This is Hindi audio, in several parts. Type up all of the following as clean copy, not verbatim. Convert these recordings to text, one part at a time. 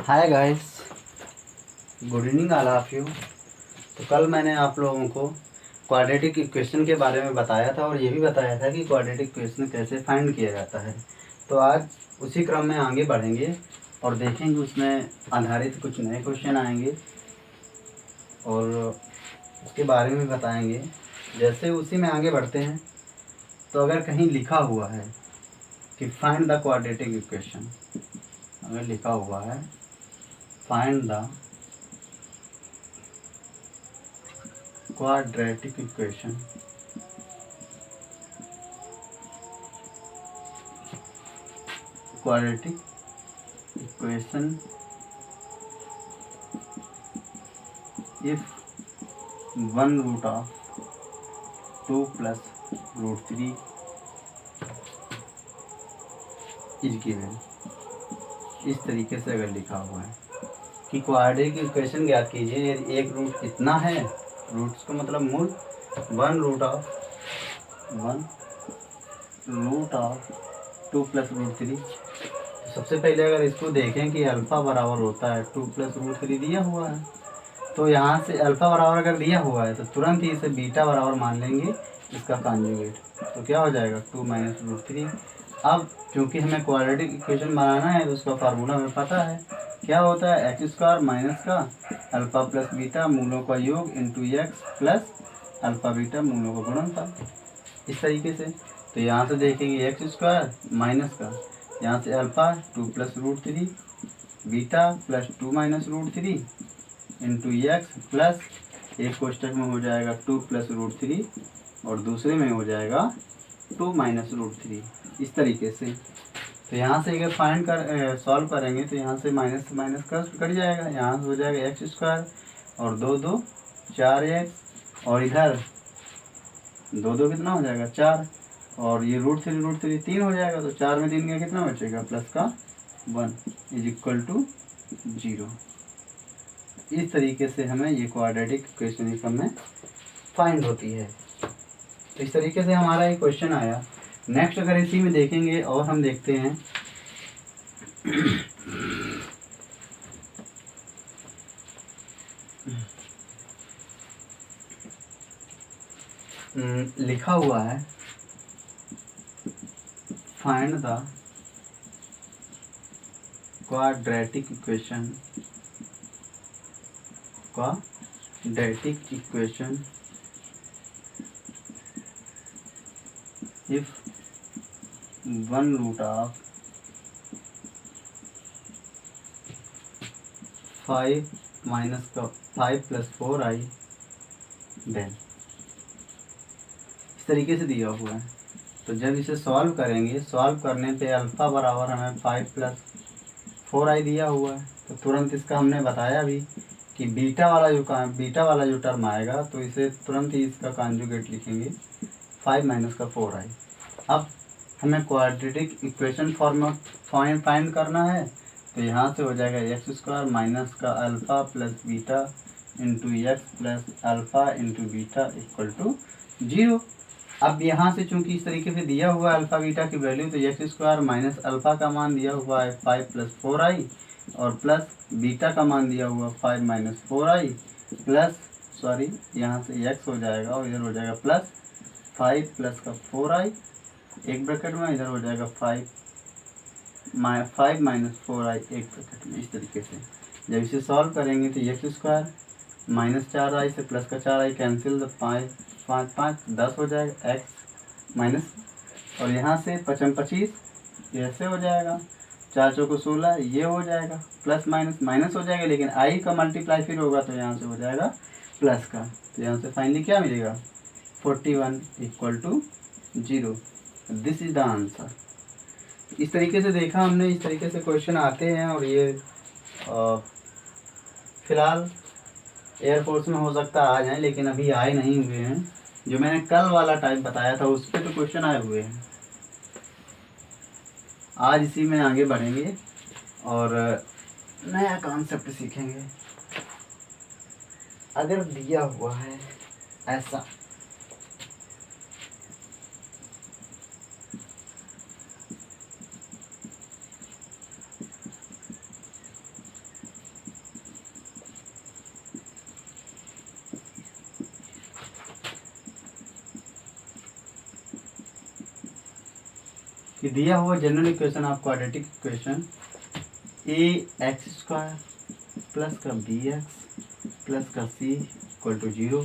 Hi guys, good evening all of you. तो कल मैंने आप लोगों को क्वाड्रेटिक इक्वेशन के बारे में बताया था और ये भी बताया था कि क्वाड्रेटिक इक्वेशन कैसे फाइंड किया जाता है। तो आज उसी क्रम में आगे बढ़ेंगे और देखेंगे उसमें आधारित कुछ नए क्वेश्चन आएंगे और उसके बारे में बताएंगे। जैसे उसी में आगे बढ़ते हैं तो अगर कहीं लिखा हुआ है कि फाइंड द क्वाड्रेटिक इक्वेशन, अगर लिखा हुआ है find the quadratic equation, quadratic equation if one root of 2 plus root 3 is given। इस तरीके से अगर लिखा हुआ है कि क्वाड्रेटिक इक्वेशन ज्ञात कीजिए यदि एक रूट इतना है, रूट्स का मतलब मूल, one root of 2 plus root 3। सबसे पहले अगर इसको देखें कि अल्फ़ा बराबर होता है 2 प्लस रूट 3 दिया हुआ है, तो यहाँ से अल्फ़ा बराबर अगर दिया हुआ है तो तुरंत ही इसे बीटा बराबर मान लेंगे इसका कॉन्जुगेट। तो क्या हो जाएगा 2 माइनस रूट 3। अब क्योंकि हमें क्वाड्रेटिक इक्वेशन बनाना है तो उसका फार्मूला हमें पता है, क्या होता है एक्स स्क्वायर माइनस का अल्फ़ा प्लस बीटा मूलों का योग into x plus alpha beta मूलों का गुणनफल। इस तरीके से तो यहाँ से देखेंगे एक्स स्क्वायर माइनस का, यहाँ से alpha 2 plus root 3 beta plus 2 minus root 3 into x plus एक कोष्टक में हो जाएगा 2 प्लस रूट 3 और दूसरे में हो जाएगा 2 माइनस रूट 3। इस तरीके से तो यहाँ से अगर फाइंड कर सॉल्व करेंगे तो यहाँ से माइनस का कट जाएगा, यहाँ से हो जाएगा एक्स स्क्वायर और 2 4 एक्स और इधर 2 कितना हो जाएगा 4 और ये रूट थ्री 3 हो जाएगा। तो 4 में 3 का कितना बचेगा प्लस का 1 इज इक्वल टू 0। इस तरीके से हमें ये क्वाड्रेटिक इक्वेशन में फाइंड होती है। तो इस तरीके से हमारा ये क्वेश्चन आया। नेक्स्ट अगर इसी में देखेंगे और हम देखते हैं लिखा हुआ है find the quadratic equation if one root of 5 minus का 5 प्लस 4i देन इस तरीके से दिया हुआ है। तो जब इसे सॉल्व करेंगे, सॉल्व करने पे अल्फ़ा बराबर हमें 5 प्लस 4i दिया हुआ है, तो तुरंत इसका हमने बताया भी कि बीटा वाला जो टर्म आएगा तो इसे तुरंत ही इसका कॉन्जुगेट लिखेंगे 5 माइनस का 4i। अब हमें क्वाड्रेटिक इक्वेशन फॉर्म फाइंड करना है, तो यहाँ से हो जाएगा एक्स स्क्वायर माइनस का alpha plus beta into x plus alpha into beta equal to 0। अब यहाँ से चूंकि इस तरीके से दिया हुआ है अल्फ़ा बीटा की वैल्यू, तो एक्स स्क्वायर माइनस अल्फ़ा का मान दिया हुआ है 5 प्लस 4i और प्लस बीटा का मान दिया हुआ 5 माइनस 4i प्लस यहाँ से एक्स हो जाएगा और इधर हो जाएगा प्लस 5 प्लस का 4i एक ब्रैकेट में, इधर हो जाएगा 5 माइनस 4i एक ब्रैकेट में। इस तरीके से जब इसे सॉल्व करेंगे तो एक्स स्क्वायर माइनस 4i से प्लस का 4i कैंसिल, तो 5 10 हो जाएगा एक्स माइनस, और यहाँ से 5 25 ऐसे हो जाएगा, 4 चौको 16 ये हो जाएगा, प्लस माइनस हो जाएगा, लेकिन i का मल्टीप्लाई फिर होगा तो यहाँ से हो जाएगा प्लस का। तो यहाँ से फाइनली क्या मिलेगा 41 equal to 0। This is the answer. इस तरीके से देखा हमने, इस तरीके से क्वेश्चन आते हैं और ये फिलहाल एयरफोर्स में हो सकता आ जाए, लेकिन अभी आए नहीं हुए हैं। जो मैंने कल वाला टाइप बताया था उस पर तो क्वेश्चन आए हुए हैं। आज इसी में आगे बढ़ेंगे और नया कॉन्सेप्ट सीखेंगे। अगर दिया हुआ है ऐसा कि दिया हुआ general equation of quadratic equation ax² plus का bx प्लस का c इक्वल टू 0,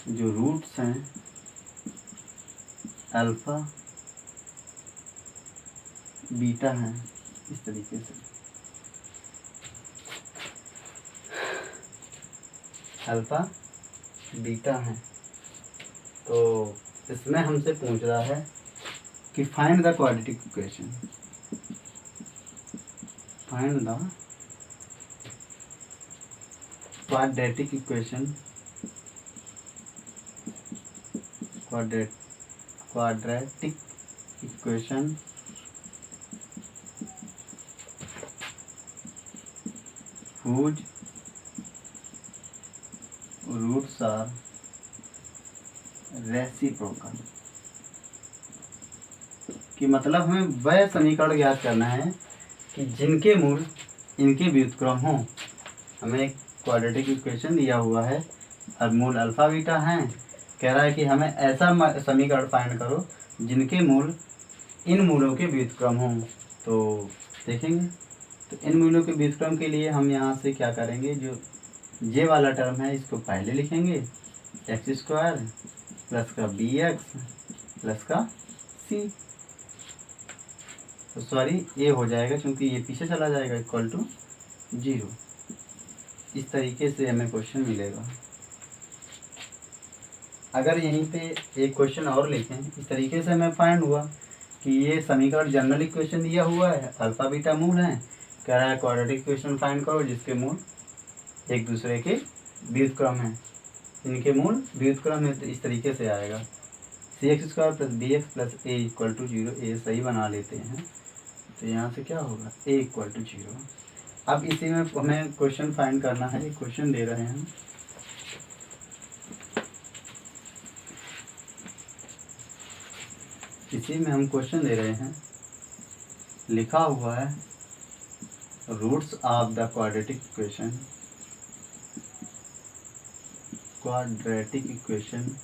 जो रूट्स हैं अल्फ़ा बीटा हैं, इस तरीके से अल्फ़ा बीटा हैं। तो इसमें हमसे पूछ रहा है कि find the quadratic equation, find the quadratic equation, quadratic equation whose roots are reciprocal. कि मतलब हमें वह समीकरण ज्ञात करना है कि जिनके मूल इनके व्युत्क्रम हों। हमें एक क्वाड्रेटिक इक्वेशन दिया हुआ है और मूल अल्फ़ा बीटा हैं, कह रहा है कि हमें ऐसा समीकरण फाइंड करो जिनके मूल इन मूलों के व्युत्क्रम हों। तो देखेंगे, तो इन मूलों के व्युत्क्रम के लिए हम यहाँ से क्या करेंगे, जो ये वाला टर्म है इसको पहले लिखेंगे, x² प्लस का bx प्लस का c, तो सॉरी ये हो जाएगा क्योंकि ये पीछे चला जाएगा, इक्वल टू 0। इस तरीके से हमें क्वेश्चन मिलेगा। अगर यहीं पे एक क्वेश्चन और लिखें, इस तरीके से हमें फाइंड हुआ कि ये समीकरण जनरल इक्वेशन दिया हुआ है, अल्फ़ा बीटा मूल हैं, कह रहा है क्वाड्रेटिक इक्वेशन फाइंड करो जिसके मूल एक दूसरे के व्युत्क्रम हैं, इनके मूल व्युत्क्रम है। तो इस तरीके से आएगा cx² plus bx plus a equal to 0। ए सही बना लेते हैं, तो यहाँ से क्या होगा, a इक्वल टू 0। अब इसी में हमें क्वेश्चन फाइंड करना है, क्वेश्चन दे रहे हैं, इसी में हम क्वेश्चन दे रहे हैं, लिखा हुआ है roots of the quadratic equation, quadratic equation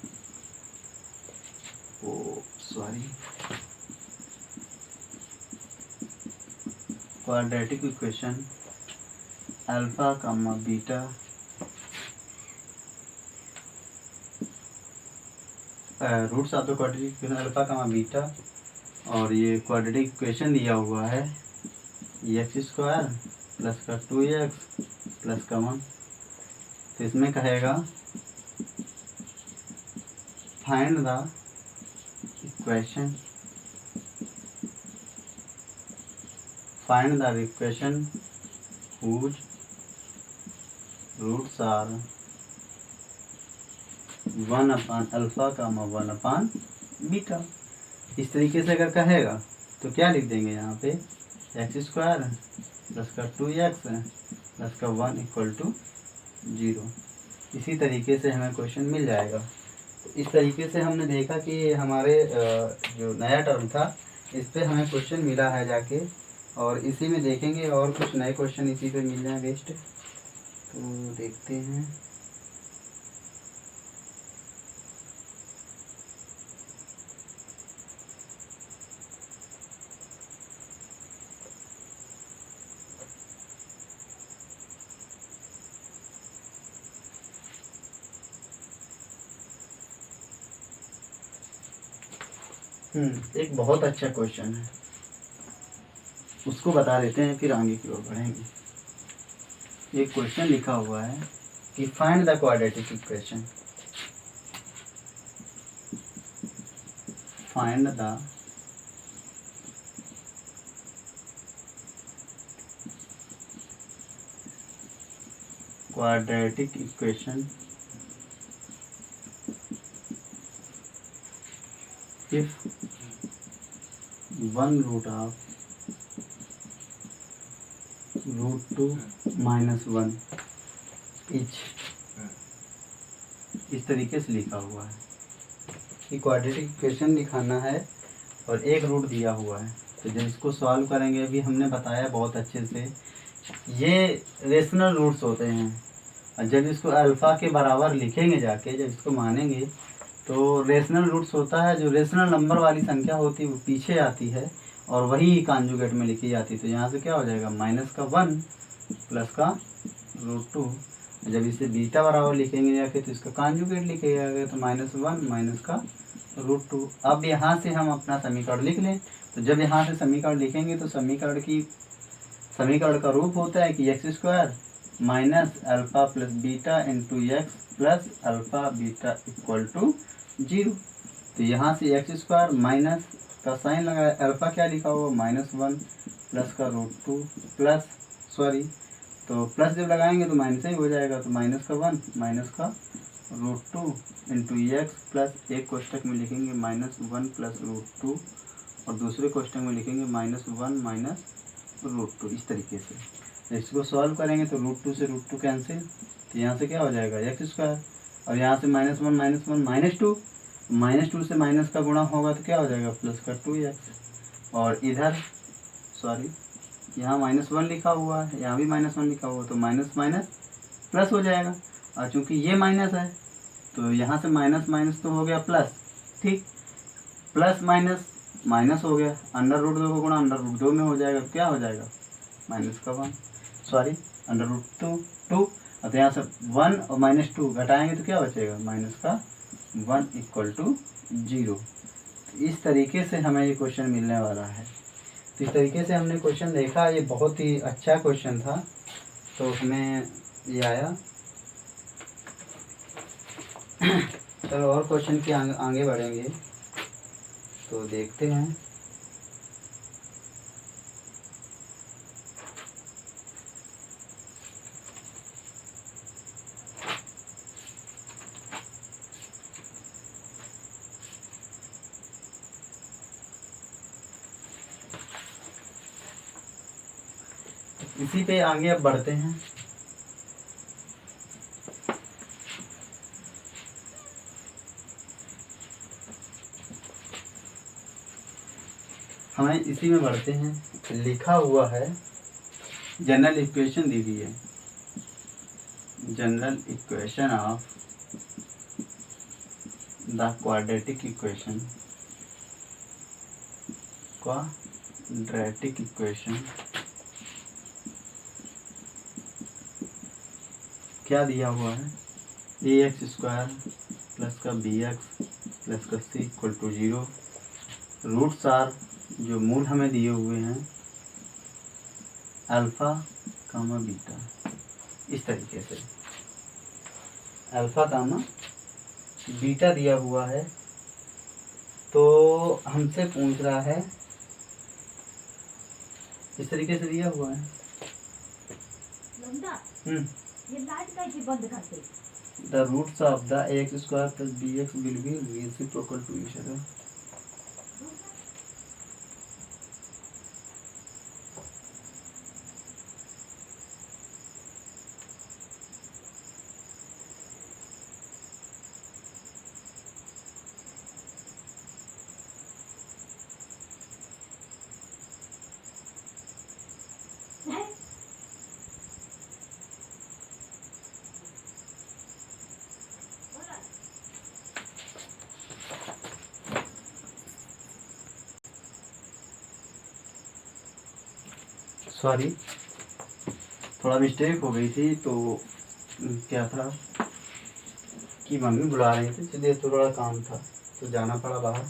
quadratic equation alpha comma beta roots of the quadratic equation alpha comma beta, और ये क्वाड्रेटिक इक्वेशन दिया हुआ है x² प्लस का 2x प्लस का 1। तो इसमें कहेगा find the equation, find the equation whose roots are one by alpha comma one by beta. इस तरीके से अगर कहेगा तो क्या लिख देंगे यहाँ पे, x² प्लस का 2x प्लस का 1 इक्वल टू 0। इसी तरीके से हमें क्वेश्चन मिल जाएगा। तो इस तरीके से हमने देखा कि हमारे जो नया टर्म था इस पे हमें क्वेश्चन मिला है जाके, और इसी में देखेंगे और कुछ नए क्वेश्चन इसी पे मिल जाए बेस्ट। तो देखते हैं, एक बहुत अच्छा क्वेश्चन है, उसको बता देते हैं फिर आगे की ओर बढ़ेंगे। एक क्वेश्चन लिखा हुआ है कि find the quadratic equation, find the quadratic equation if 1 root of √2 - 1 etch. इस तरीके से लिखा हुआ है कि क्वाड्रेटिक इक्वेशन दिखाना है और एक रूट दिया हुआ है। तो जब इसको सॉल्व करेंगे, अभी हमने बताया बहुत अच्छे से, ये रेशनल रूट्स होते हैं, और जब इसको अल्फ़ा के बराबर लिखेंगे जाके, जब इसको मानेंगे तो रेशनल रूट्स होता है, जो रेशनल नंबर वाली संख्या होती है वो पीछे आती है, और वही कॉन्जुगेट में लिखी जाती। तो यहाँ से क्या हो जाएगा, माइनस का 1 प्लस का √2। जब इसे बीटा बराबर लिखेंगे जाके तो इसका कॉन्जुगेट लिखेगा तो -1 माइनस का √2। अब यहाँ से हम अपना समीकरण लिख लें। तो जब यहाँ से समीकरण लिखेंगे तो समीकरण का रूप होता है कि x² minus alpha plus beta into x plus alpha beta equal to 0। तो यहाँ से x² माइनस का साइन लगाया, अल्फ़ा क्या लिखा हुआ -1 प्लस का √2 प्लस तो प्लस जब लगाएंगे तो माइनस ही हो जाएगा। तो माइनस का 1 माइनस का √2 इंटू एक्स प्लस एक कोष्टक में लिखेंगे -1 प्लस √2 और दूसरे कोष्टक में लिखेंगे -1 माइनस √2। इस तरीके से इसको सॉल्व करेंगे तो √2 से √2 कैंसिल। तो यहाँ से क्या हो जाएगा x² और यहाँ से -1 -2 से माइनस का गुणा होगा तो क्या हो जाएगा प्लस का 2x। और इधर यहाँ -1 लिखा हुआ है, यहाँ भी -1 लिखा हुआ, तो माइनस माइनस प्लस हो जाएगा। और चूंकि ये माइनस है तो यहाँ से माइनस माइनस तो हो गया प्लस, ठीक, प्लस माइनस माइनस हो गया, √2 को गुणा √2 में हो जाएगा तो क्या हो जाएगा -1 √2। और तो यहाँ से 1 और -2 घटाएंगे तो क्या बचेगा -1 इक्वल टू 0। इस तरीके से हमें ये क्वेश्चन मिलने वाला है। तो इस तरीके से हमने क्वेश्चन देखा, ये बहुत ही अच्छा क्वेश्चन था। तो हमें ये आया। चलो और क्वेश्चन के आगे बढ़ेंगे तो देखते हैं। इसी पे आगे अब बढ़ते हैं। हमें इसी में बढ़ते हैं। लिखा हुआ है जनरल इक्वेशन दी हुई है, general equation of the quadratic equation, क्या दिया हुआ है, ax² प्लस का bx प्लस का c equal to 0। Roots are, जो मूल हमें दिए हुए हैं, अल्फ़ा कामा बीटा। इस तरीके से अल्फ़ा कामा बीटा दिया हुआ है। तो हमसे पूछ रहा है, इस तरीके से दिया हुआ है। ये लाइट कैसे बंद करते? The roots of the ax² plus bx will be reciprocal to each other. Sorry, थोड़ा मिस्टेक हो गई थी। तो क्या था कि मम्मी बुला रही थी, इसलिए थोड़ा काम था तो जाना पड़ा बाहर।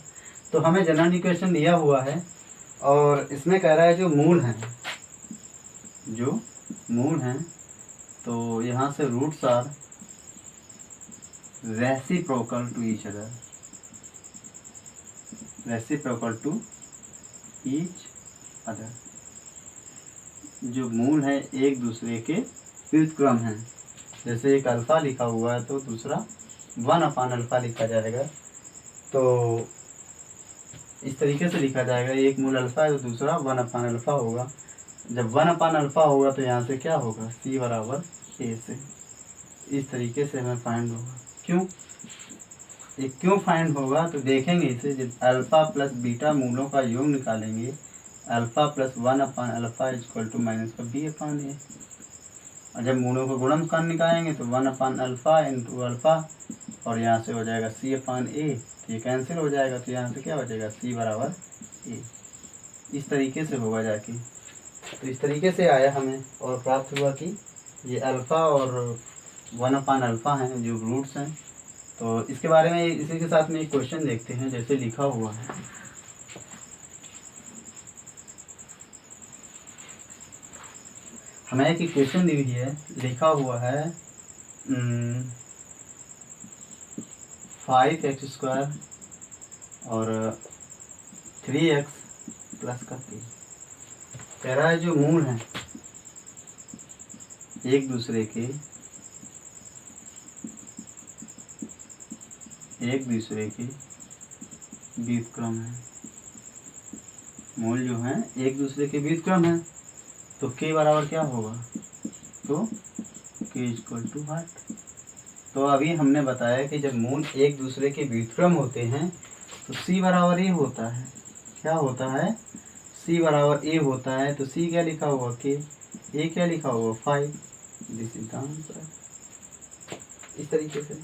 तो हमें जनरल इक्वेशन दिया हुआ है और इसमें कह रहा है जो मूल हैं तो यहाँ से roots are reciprocal to each other, जो मूल है एक दूसरे के व्युत्क्रम हैं। जैसे एक अल्फ़ा लिखा हुआ है तो दूसरा 1/अल्फ़ा लिखा जाएगा। तो इस तरीके से लिखा जाएगा, एक मूल अल्फ़ा है तो दूसरा 1/अल्फ़ा होगा। जब 1/अल्फ़ा होगा तो यहाँ से क्या होगा, c बराबर a से। इस तरीके से हमें फाइंड होगा। क्यों फाइंड होगा तो देखेंगे इसे। जब अल्फ़ा प्लस बीटा मूलों का योग निकालेंगे, alpha plus one by alpha equal to minus का b/a। और जब मूलों को गुणनखंड निकालेंगे तो 1/अल्फ़ा इंटू अल्फ़ा और यहाँ से हो जाएगा c/a। तो ये कैंसिल हो जाएगा तो यहाँ से क्या बचेगा, c बराबर a। इस तरीके से होगा जाके। तो इस तरीके से आया हमें और प्राप्त हुआ कि ये अल्फ़ा और 1/अल्फ़ा हैं जो रूट्स हैं। तो इसके बारे में इसी के साथ में एक क्वेश्चन देखते हैं, जैसे लिखा हुआ है। हमें एक इक्वेशन दी हुई है, लिखा हुआ है 5x² और 3x प्लस का 3। कह रहा है जो मूल हैं एक दूसरे के व्युत्क्रम है। मूल जो हैं एक दूसरे के व्युत्क्रम है, तो k बराबर क्या होगा, तो k = 8। तो अभी हमने बताया कि जब मूल एक दूसरे के व्युत्क्रम होते हैं तो c बराबर a होता है। क्या होता है, c बराबर a होता है। तो c क्या लिखा हुआ, k, a क्या लिखा हुआ, 5। This is the answer. इस तरीके से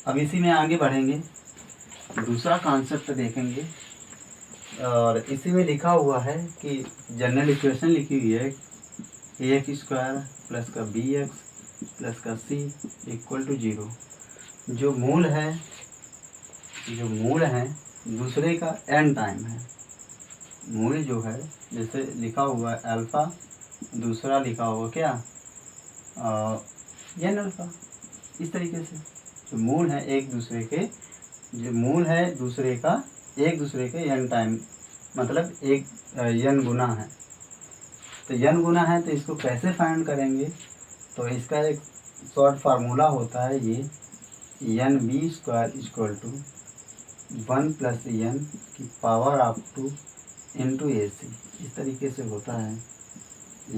अब इसी में आगे बढ़ेंगे, दूसरा कॉन्सेप्ट देखेंगे। और इसी में लिखा हुआ है कि जनरल इक्वेशन लिखी हुई है ax² प्लस का bx प्लस का c = 0। जो मूल है दूसरे का n टाइम है। मूल जो है जैसे लिखा हुआ है अल्फ़ा, दूसरा लिखा हुआ क्या n अल्फ़ा। इस तरीके से जो मूल है एक दूसरे के, जो मूल है दूसरे का एक दूसरे के n टाइम, मतलब एक n गुना है। तो n गुना है तो इसको कैसे फाइंड करेंगे, तो इसका एक शॉर्ट फार्मूला होता है ये NB² = 1 + n की पावर ऑफ 2 × AC। इस तरीके से होता है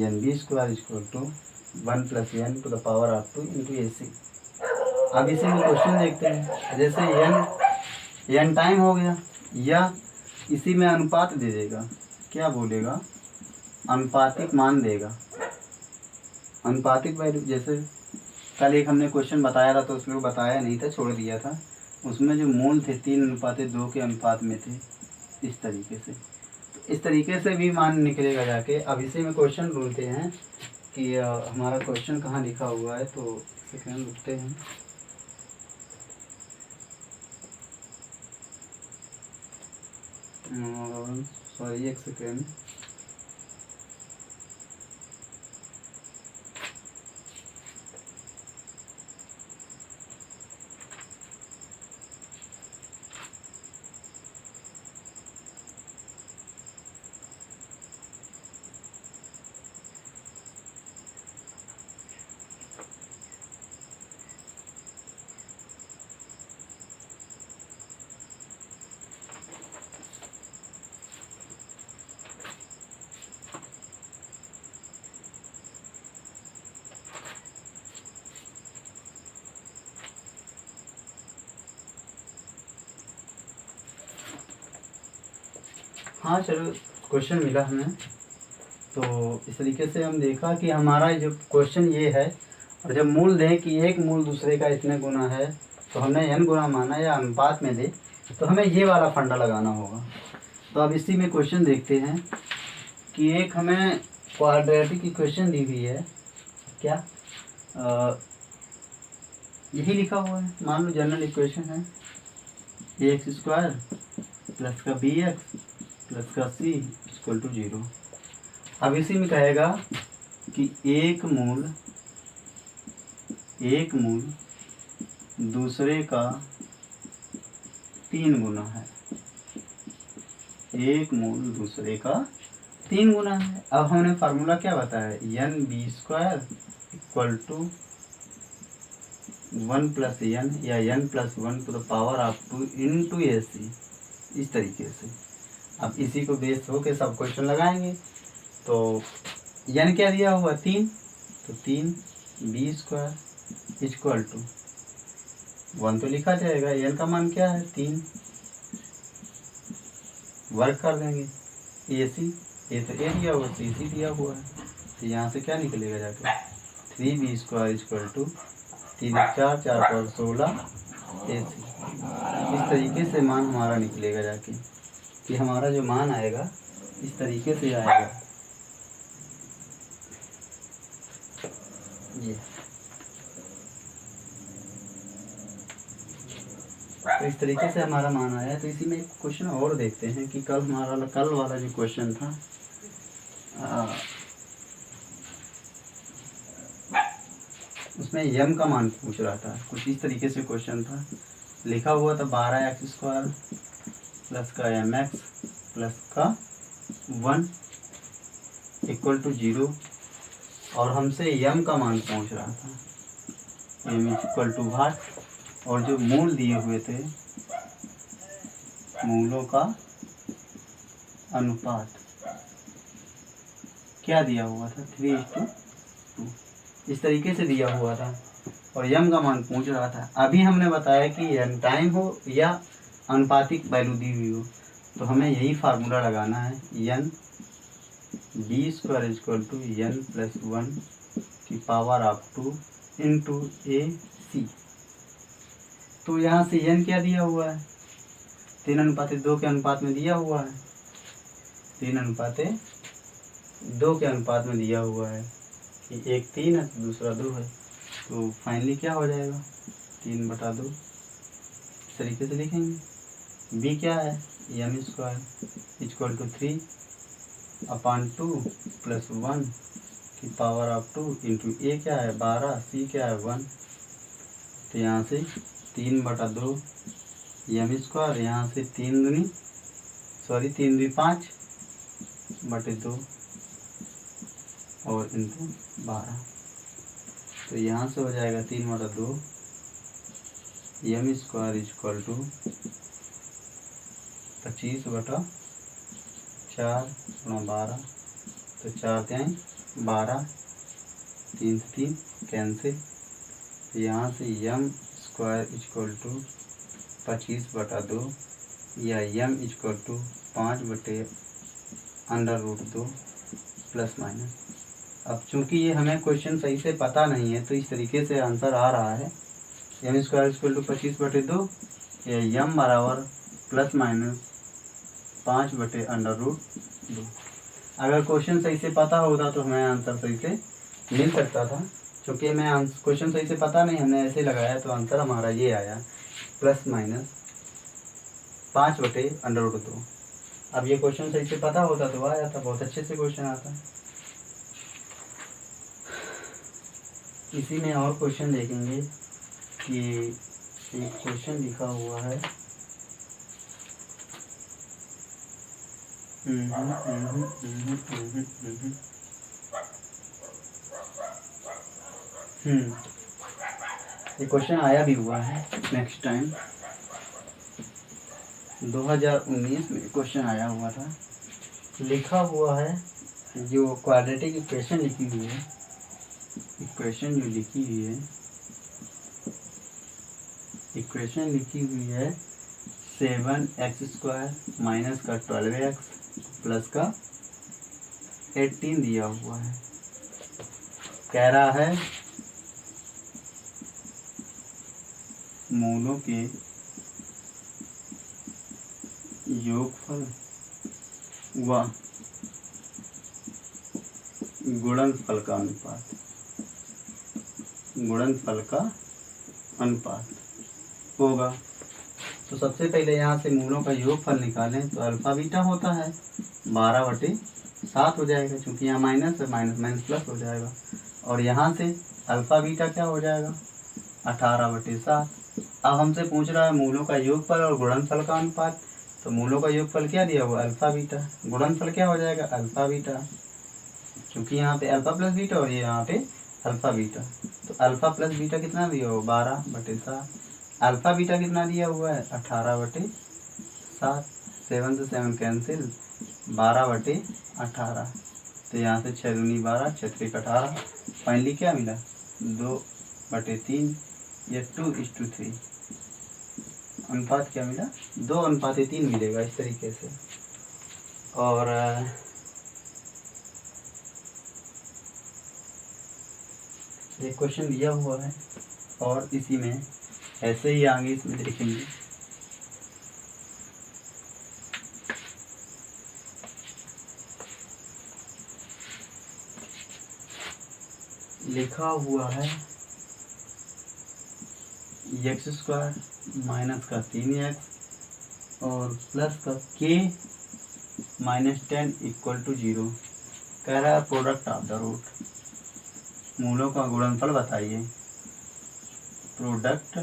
NB² = 1 + n to the power of 2 × AC। अब इसी में क्वेश्चन देखते हैं, जैसे n टाइम हो गया, या इसी में अनुपात दे देगा, क्या बोलेगा, अनुपातिक मान देगा, अनुपातिक वैल्यू। जैसे कल एक हमने क्वेश्चन बताया था तो उसमें बताया नहीं था, छोड़ दिया था। उसमें जो मूल थे 3:2 के अनुपात में थे। इस तरीके से, तो इस तरीके से भी मान निकलेगा जाके। अब इसी में क्वेश्चन ढूंढते हैं कि हमारा क्वेश्चन कहाँ लिखा हुआ है, तो सेकेंड रुकते हैं। सॉरी, एक सेकेंड। हाँ चलो, क्वेश्चन मिला हमें। तो इस तरीके से हम देखा कि हमारा जो क्वेश्चन ये है, और जब मूल दें कि एक मूल दूसरे का इतने गुना है तो हमने n गुना माना, या अनुपात में दे तो हमें ये वाला फंडा लगाना होगा। तो अब इसी में क्वेश्चन देखते हैं कि एक हमें क्वाड्रेटिक इक्वेशन दी हुई है। क्या यही लिखा हुआ है, मान लो जनरल इक्वेशन है ax² प्लस का bx प्लस का c = 0। अब इसी में कहेगा कि एक मूल दूसरे का 3 गुना है। एक मूल दूसरे का 3 गुना है। अब हमने फार्मूला क्या बताया, NB² = 1 + n या n + 1 to the power of 2 × AC। इस तरीके से अब इसी को बेस होके सब क्वेश्चन लगाएंगे। तो n क्या दिया हुआ, 3, तो 3B² = 1 तो लिखा जाएगा। n का मान क्या है, 3, वर्क कर देंगे। AC, ये तो a दिया हुआ, CC दिया हुआ है, तो यहाँ से क्या निकलेगा जाके, 3B² = 3 × 4 = 4 × 16 AC। इस तरीके से मान हमारा निकलेगा जाके, कि हमारा जो मान आएगा इस तरीके से आएगा ये। तो इस तरीके से हमारा मान आया। तो इसी में एक क्वेश्चन और देखते हैं कि कल वाला जो क्वेश्चन था उसमें यम का मान पूछ रहा था। कुछ इस तरीके से क्वेश्चन था, लिखा हुआ था 12x² प्लस का mx प्लस का 1 = 0 और हमसे यम का मान पूछ रहा था, m = भाट, और जो मूल दिए हुए थे मूलों का अनुपात क्या दिया हुआ था 3:2, इस तरीके से दिया हुआ था और यम का मान पूछ रहा था। अभी हमने बताया कि यन टाइम हो या अनुपातिक वैल्यू दी हुई हो, तो हमें यही फार्मूला लगाना है, n b² = n + 1 की पावर ऑफ 2 इंटू AC। तो यहाँ से n क्या दिया हुआ है, 3:2 के अनुपात में दिया हुआ है, 3:2 के अनुपात में दिया हुआ है कि एक 3 है तो दूसरा 2 है। तो फाइनली क्या हो जाएगा 3/2 इस तरीके से लिखेंगे। b क्या है m² = 3/2 + 1 की पावर ऑफ 2 इंटू a क्या है 12, c क्या है 1। तो यहाँ से 3/2 m², यहाँ से 3 दूनी 5/2 और इंटू 12। तो यहाँ से हो जाएगा 3/2 m² = 25/4 × 12। तो 4 × 12, 3 से 3 कैंसिल। तो यहाँ से m² = 25/2 या m = 5/√2 प्लस माइनस। अब चूंकि ये हमें क्वेश्चन सही से पता नहीं है तो इस तरीके से आंसर आ रहा है, m² = 25/2 या m बराबर प्लस माइनस 5/√2। अगर क्वेश्चन सही से पता होता तो हमें आंसर सही से मिल सकता था। चूँकि हमें क्वेश्चन सही से पता नहीं, हमने ऐसे लगाया तो आंसर हमारा ये आया प्लस माइनस 5/√2। अब ये क्वेश्चन सही से पता होता तो आ जाता, बहुत अच्छे से क्वेश्चन आता। इसी में और क्वेश्चन देखेंगे कि एक क्वेश्चन लिखा हुआ है ये क्वेश्चन आया भी हुआ है नेक्स्ट टाइम 2019 में क्वेश्चन आया हुआ था। लिखा हुआ है जो क्वाड्रेटिक इक्वेशन लिखी हुई है, इक्वेशन लिखी हुई है 7x² माइनस का 12x प्लस का 18 दिया हुआ है। कह रहा है मूलों के योगफल व गुणनफल का अनुपात होगा। तो सबसे पहले यहाँ से मूलों का योगफल निकालें तो अल्फा बीटा होता है 12/7 हो जाएगा, क्योंकि यहाँ माइनस है, माइनस माइनस प्लस हो जाएगा। और यहाँ से अल्फा बीटा क्या हो जाएगा 18/7। अब हमसे पूछ रहा है मूलों का योगफल और गुणनफल का अनुपात। तो मूलों का योगफल क्या दिया हुआ अल्फा बीटा, गुणनफल क्या हो जाएगा अल्फा बीटा, क्योंकि यहाँ पे अल्फा प्लस बीटा और ये यहाँ पे अल्फा बीटा। तो अल्फा प्लस बीटा कितना दिया हुआ 12/7। अल्फा बीटा कितना दिया हुआ है 18/7। 7 से 7 कैंसिल 12/18। तो यहाँ से 6 दूनी 12, 6 3 18। फाइनली क्या मिला 2/3 या 2:3। अनुपात क्या मिला 2:3 मिलेगा इस तरीके से। और ये क्वेश्चन दिया हुआ है और इसी में ऐसे ही आगे इसमें देखेंगे लिखा हुआ है एक्स स्क्वायर माइनस का 3x और प्लस का k माइनस 10 इक्वल टू 0। कह रहा है प्रोडक्ट ऑफ द रूट, मूलों का गुणनफल बताइए। Product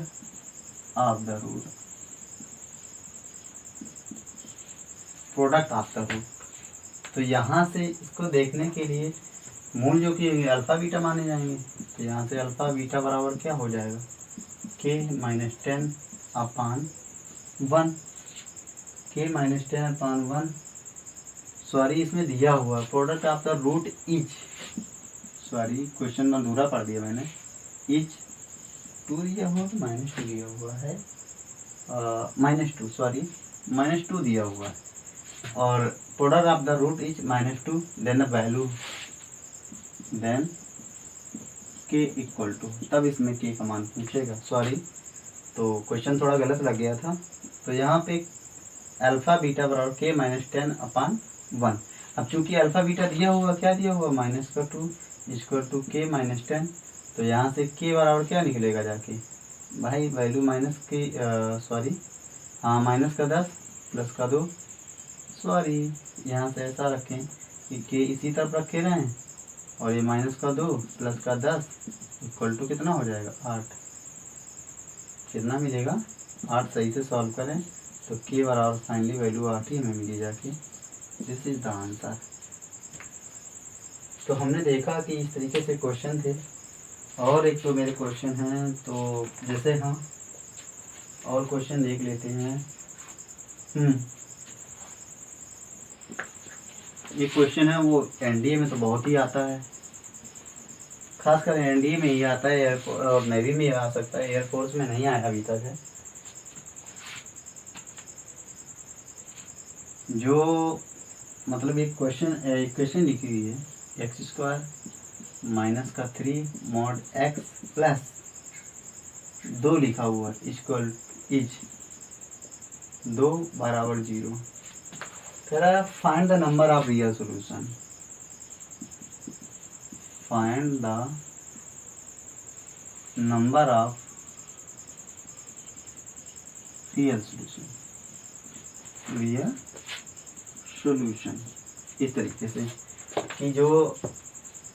of the root, product of the root. तो यहाँ से इसको देखने के लिए मूल जो कि अल्फ़ा बीटा माने जाएंगे, तो यहाँ से अल्फ़ा बीटा बराबर क्या हो जाएगा, k minus 10 upon 1, k minus 10 upon 1। Sorry, इसमें दिया हुआ product of the root is, sorry question अधूरा पढ़ दिया मैंने, इच 2 दिया हुआ तो -2 दिया हुआ है, -2 सॉरी -2 दिया हुआ है, और product of the root is -2, then the value, then k equal to, तब इसमें k का मान पूछेगा। सॉरी, तो क्वेश्चन थोड़ा गलत लग गया था। तो यहाँ पे अल्फ़ा बीटा बराबर k माइनस 10 अपान 1। अब चूंकि अल्फ़ा बीटा दिया हुआ, क्या दिया हुआ, -2 इक्वल टू k माइनस 10, तो यहाँ से k बराबर क्या निकलेगा जाके भाई, वैल्यू माइनस के सॉरी हाँ माइनस का 10 प्लस का 2, सॉरी यहाँ से ऐसा रखें कि k इसी तरफ रखे रहें और ये माइनस का 2 प्लस का 10 इक्वल टू कितना हो जाएगा 8। कितना मिलेगा 8। सही से सॉल्व करें तो k बराबर फाइनली वैल्यू 8 ही हमें मिली जाके। This is the answer. तो हमने देखा कि इस तरीके से क्वेश्चन थे, और एक तो मेरे क्वेश्चन हैं, तो जैसे हम और क्वेश्चन देख लेते हैं। ये क्वेश्चन है वो एनडीए में तो बहुत ही आता है, खासकर एनडीए में ही आता है, और नेवी में आ सकता है, एयरफोर्स में नहीं आया अभी तक है। जो मतलब एक क्वेश्चन लिखी हुई है एक्स स्क्वायर माइनस का 3 मॉड एक्स प्लस 2 लिखा हुआ इक्वल इज 2 बराबर 0। कह रहा है find the number of real solution, find the number of real solution, real solution. इस तरीके से कि जो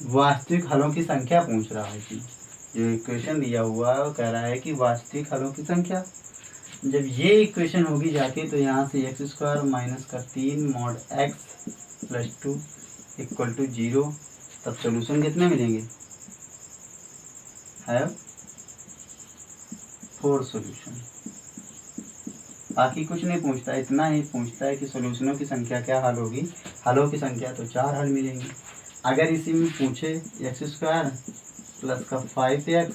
वास्तविक हलों की संख्या पूछ रहा है, कि जो इक्वेशन दिया हुआ है वो कह रहा है कि वास्तविक हलों की संख्या। जब ये इक्वेशन होगी जाके, तो यहाँ से एक्स स्क्वायर माइनस का 3 mod X plus 2 equal to 0, तब सोल्यूशन कितने मिलेंगे, हैव 4 सोल्यूशन। बाकी कुछ नहीं पूछता, इतना ही पूछता है कि सोल्यूशनों की संख्या क्या हल होगी, हलों की संख्या, तो 4 हल मिलेंगे। अगर इसी में पूछे एक्स स्क्वायर प्लस का 5x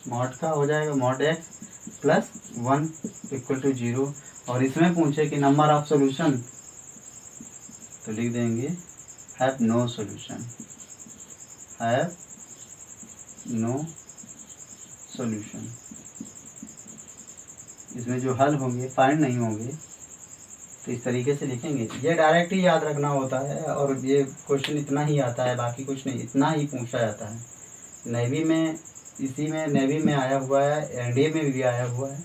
मॉड का हो जाएगा mod X plus 1 equal to 0, और इसमें पूछे कि नंबर ऑफ सोल्यूशन, तो लिख देंगे have no solution, have no solution. इसमें जो हल होंगे फाइंड नहीं होंगे, तो इस तरीके से लिखेंगे। ये डायरेक्ट ही याद रखना होता है, और ये क्वेश्चन इतना ही आता है, बाकी कुछ नहीं, इतना ही पूछा जाता है। नेवी में, इसी में नेवी में आया हुआ है, एनडीए में भी आया हुआ है,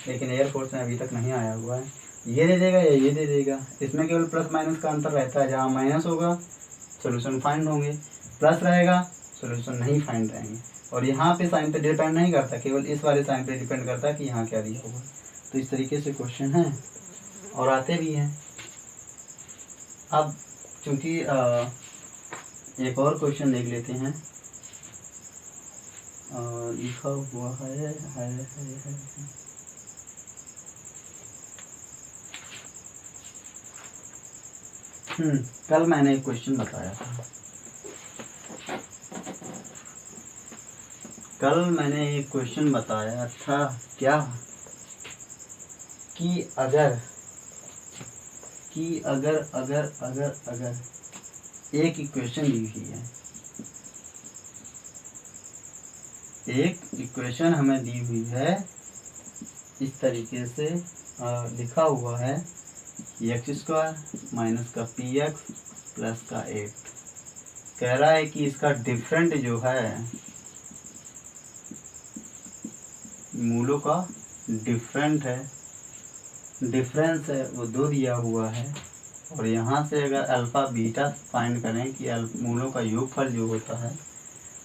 लेकिन एयरफोर्स में अभी तक नहीं आया हुआ है। ये दे देगा या ये दे देगा, इसमें केवल प्लस माइनस का अंतर रहता है। जहाँ माइनस होगा सोल्यूशन फाइंड होंगे, प्लस रहेगा सोल्यूशन नहीं फाइंड रहेंगे। और यहाँ पे साइन पे डिपेंड नहीं करता, केवल इस वाले साइन पे डिपेंड करता है कि यहाँ क्या दिया होगा। तो इस तरीके से क्वेश्चन है और आते भी हैं। अब चूंकि एक और क्वेश्चन देख लेते हैं, लिखा हुआ है। कल मैंने एक क्वेश्चन बताया था, कल मैंने एक क्वेश्चन बताया था क्या, कि अगर एक इक्वेशन दी हुई है, एक इक्वेशन हमें दी हुई है, इस तरीके से लिखा हुआ है एक्स स्क्वायर माइनस का पी एक्स प्लस का 8। कह रहा है कि इसका डिफरेंट जो है, मूलों का डिफरेंस है वो 2 दिया हुआ है। और यहाँ से अगर अल्फ़ा बीटा फाइंड करें कि मूलों का योगफल जो होता है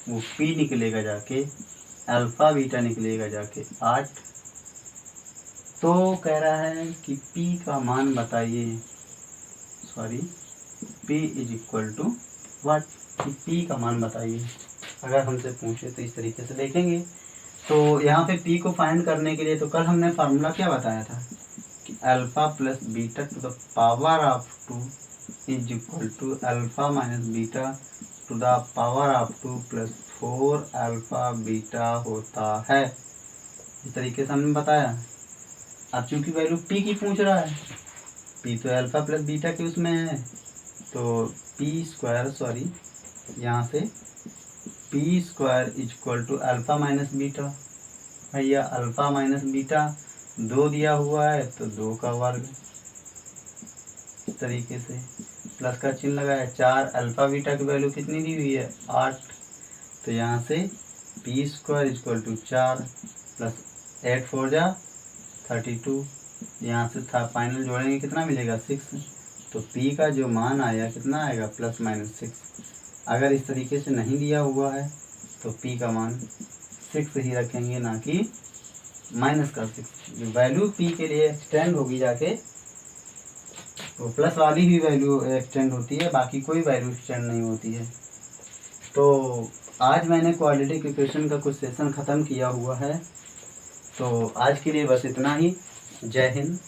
वो p निकलेगा जाके, अल्फ़ा बीटा निकलेगा जाके 8। तो कह रहा है कि p का मान बताइए, p इज इक्वल टू वाट, कि p का मान बताइए। अगर हमसे पूछे तो इस तरीके से देखेंगे। तो यहाँ पे p को फाइंड करने के लिए तो कल हमने फार्मूला क्या बताया था कि alpha plus beta to the power of 2 is equal to alpha minus beta to the power of 2 plus 4 alpha beta होता है। इस तरीके से हमने बताया। अब चूंकि वैल्यू p की पूछ रहा है, p तो अल्फ़ा प्लस बीटा के उसमें है, तो यहाँ से p square is equal to alpha minus beta. भैया अल्फ़ा माइनस बीटा 2 दिया हुआ है तो 2 का वर्ग, इस तरीके से प्लस का चिन्ह लगाया। 4 अल्फ़ा बीटा की वैल्यू कितनी दी हुई है 8, तो यहाँ से p square is equal to 4 plus 8 4 जा 32। यहाँ से था फाइनल जोड़ेंगे कितना मिलेगा 6। तो p का जो मान आया कितना आएगा प्लस माइनस 6। अगर इस तरीके से नहीं दिया हुआ है तो p का मान 6 ही रखेंगे, ना कि माइनस का 6। वैल्यू p के लिए एक्सटेंड होगी जाके, तो प्लस वाली ही वैल्यू एक्सटेंड होती है, बाकी कोई वैल्यू एक्सटेंड नहीं होती है। तो आज मैंने क्वाड्रेटिक इक्वेशन का कुछ सेशन ख़त्म किया हुआ है। तो आज के लिए बस इतना ही। जय हिंद।